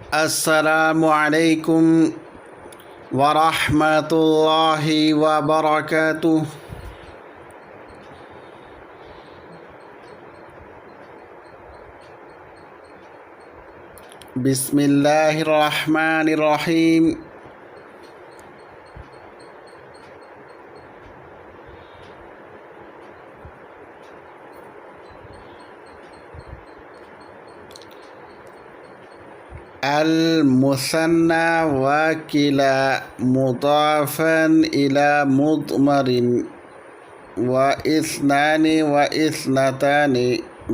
السلام علیکم ورحمۃ اللہ وبرکاتہ۔ بسم اللہ الرحمن الرحیم۔ المثنى وكلا مضافا إلى مضمر واثنان واثنتان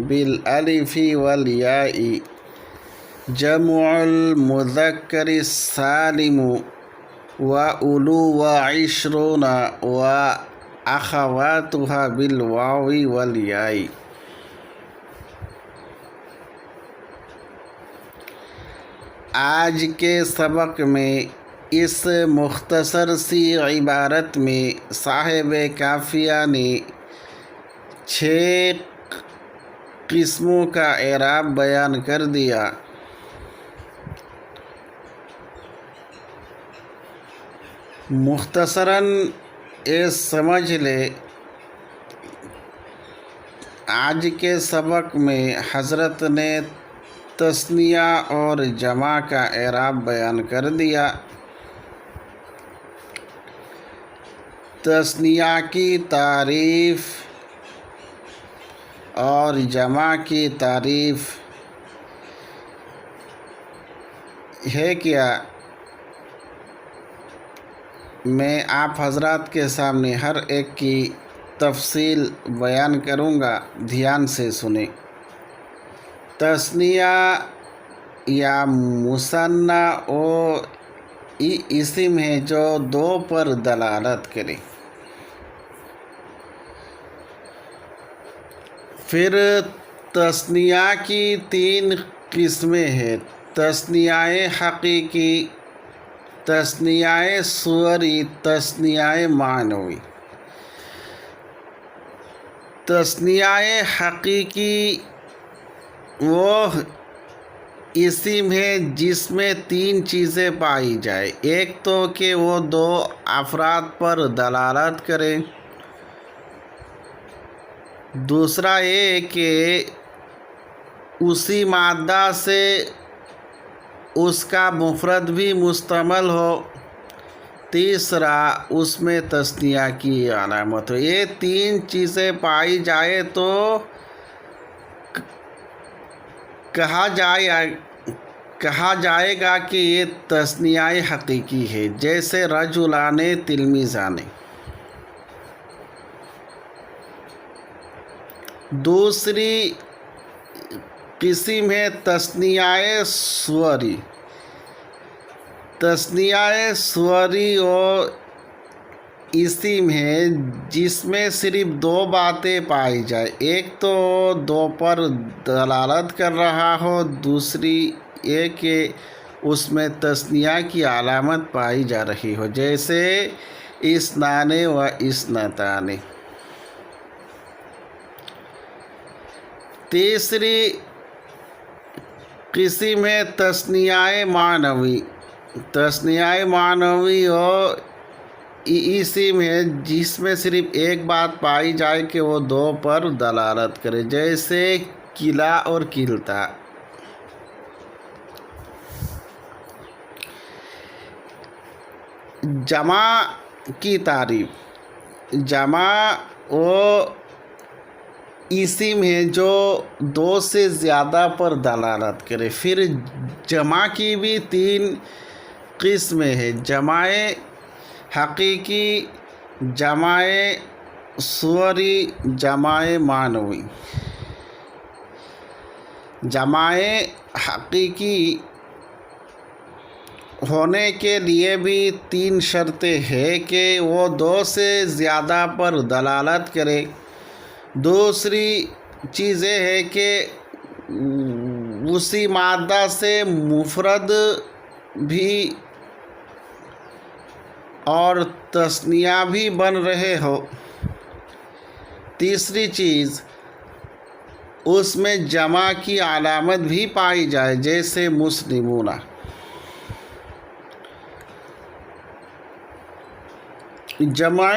بالألف والياء جمع المذكر السالم وأولو وعشرون وأخواتها بالواو والياء۔ آج کے سبق میں اس مختصر سی عبارت میں صاحب کافیہ نے 6 قسموں کا اعراب بیان کر دیا۔ مختصراً یہ سمجھ لے، آج کے سبق میں حضرت نے تثنیہ اور جمع کا اعراب بیان کر دیا۔ تثنیہ کی تعریف اور جمع کی تعریف ہے کیا، میں آپ حضرات کے سامنے ہر ایک کی تفصیل بیان کروں گا، دھیان سے سنیں۔ تثنیہ یا مثنیٰ وہ اسم ہے جو 2 پر دلالت کرے۔ پھر تثنیہ کی 3 قسمیں ہیں: تثنیہ حقیقی، تثنیہ صوری، تثنیہ معنوی۔ تثنیہ حقیقی وہ اسم ہے جس میں 3 چیزیں پائی جائے۔ ایک تو کہ وہ 2 افراد پر دلالت کرے، دوسرا یہ کہ اسی مادہ سے اس کا مفرد بھی مشتمل ہو، تیسرا اس میں تثنیہ کی علامت ہو۔ یہ 3 چیزیں پائی جائے تو کہا جائے گا کہ یہ تثنیہ حقیقی ہے، جیسے رجلان تلمیذان۔ دوسری قسم ہے تثنیہ صوری۔ تثنیہ صوری وہ اسم ہے جس میں صرف 2 باتیں پائی جائے۔ ایک تو 2 پر دلالت کر رہا ہو، دوسری یہ کہ اس میں تثنیہ کی علامت پائی جا رہی ہو، جیسے اثنان و اثنتان۔ تیسری قسم ہے تثنیہ معنوی۔ تثنیہ معنوی وہ اسم ہے جس میں صرف ایک بات پائی جائے کہ وہ 2 پر دلالت کرے، جیسے کلا اور کلتا۔ جمع کی تعریف۔ جمع وہ اسم ہے جو 2 سے زیادہ پر دلالت کرے۔ پھر جمع کی بھی 3 قسمیں ہیں: جمع حقیقی، جمع صوری، جمع معنوی۔ جمع حقیقی ہونے کے لیے بھی 3 شرطیں ہیں کہ وہ 2 سے زیادہ پر دلالت کرے۔ دوسری چیز یہ ہے کہ اسی مادہ سے مفرد بھی اور تثنیہ بھی بن رہے ہو۔ تیسری چیز اس میں جمع کی علامت بھی پائی جائے، جیسے مسلمون۔ جمع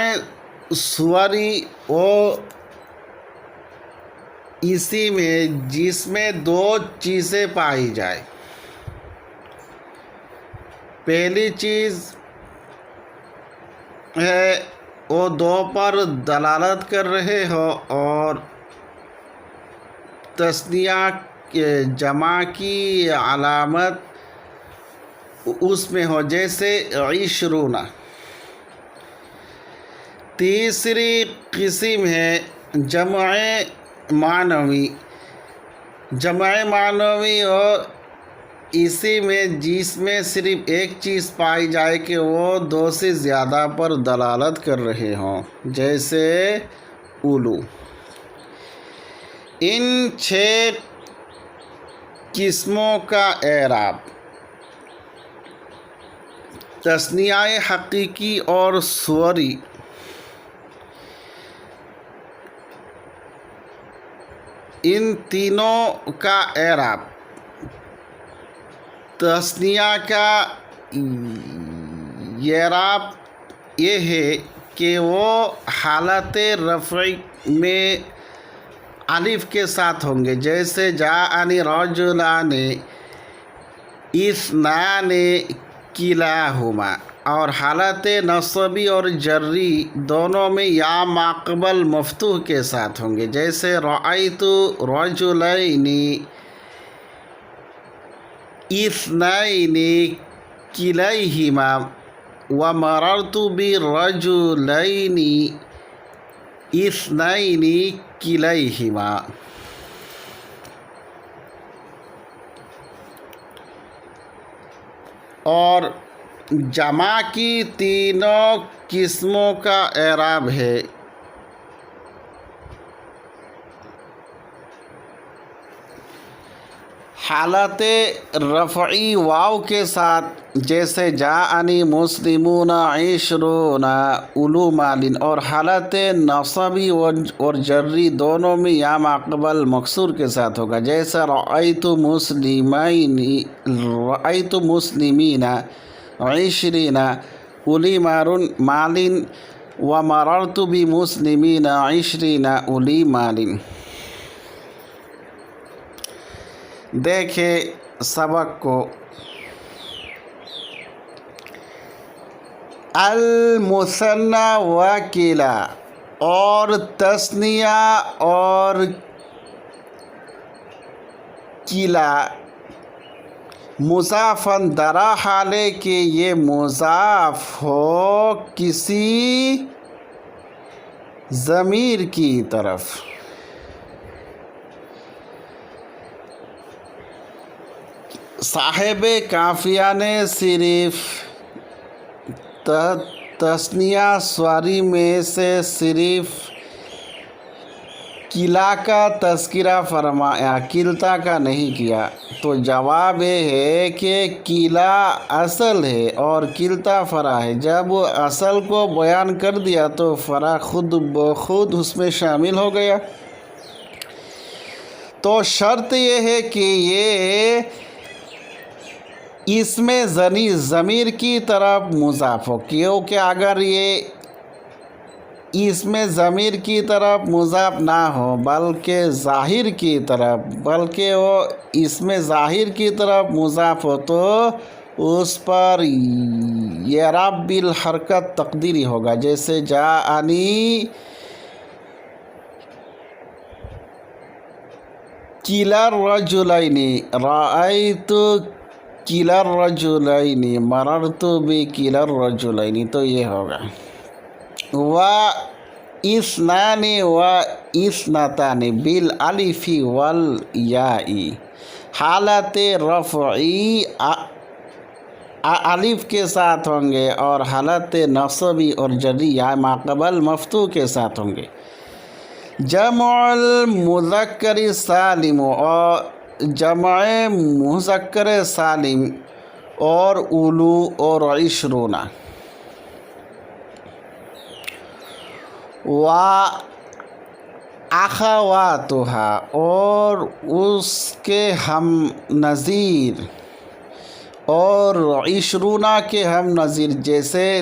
سوری وہ اسم ہے جس میں دو چیزیں پائی جائے. پہلی چیز ہے وہ دو پر دلالت کر رہے ہو اور تثنیہ جمع کی علامت اس میں ہو، جیسے 20. تیسری قسم ہے جمع معنوی. جمع معنوی اور اسی میں جس میں صرف ایک چیز پائی جائے کہ وہ دو سے زیادہ پر دلالت کر رہے ہوں، جیسے اولو. ان 6 قسموں کا اعراب: تثنیہ حقیقی اور صوری. ان تینوں کا اعراب: تثنیہ کا اعراب یہ ہے کہ وہ حالت رفع میں الف کے ساتھ ہوں گے، جیسے جاءنی رجلان اثنان کلاہما. اور حالت نصبی اور جری دونوں میں یا ماقبل مفتوح کے ساتھ ہوں گے، جیسے رأیت رجلین اثنین کلیہما ومررت برجلین اثنین کلیہما. اور جمع کی تینوں قسموں کا اعراب ہے: حالت رفعی واو کے ساتھ، جیسے جاءنی مسلمون 20 اولو مال. اور حالت نصبی اور جری دونوں میں یا ماقبل مکسور کے ساتھ ہوگا، جیسے رأیت مسلمین 20 اولی مال ومررت بمسلمین 20 اولی مال. دیکھیں سبق کو. المثنی و کلا اور تثنیہ اور کلا مضافاً در حال کہ یہ مضاف ہو کسی ضمیر کی طرف. صاحب کافیہ نے صرف تثنیہ سواری میں سے صرف کلا کا تذکرہ فرمایا، کلتا کا نہیں کیا. تو جواب یہ ہے کہ کلا اصل ہے اور کلتا فرع ہے. جب اصل کو بیان کر دیا تو فرع خود بخود اس میں شامل ہو گیا. تو شرط یہ ہے کہ یہ اس میں ضمیر کی طرف مضاف ہو، کیونکہ اگر یہ اس میں ضمیر کی طرف مضاف نہ ہو بلکہ ظاہر کی طرف، بلکہ وہ اس میں ظاہر کی طرف مضاف ہو تو اس پر اعراب بالحرکت تقدیری ہوگا، جیسے جاءنی کلا الرجلین، رأیت کلا الرجلین، مررت بکلا الرجلین. تو یہ ہوگا. و اثنان و اثنتان بالالف والیاء. حالت رفعی الف کے ساتھ ہوں گے اور حالت نصبی اور جری یا ماقبل مفتوح کے ساتھ ہوں گے. جمع المذکر سالم اور جمع مذکر سالم اور اولو اور 20 و اخواتها اور اس کے ہم نظیر اور 20 کے ہم نظیر، جیسے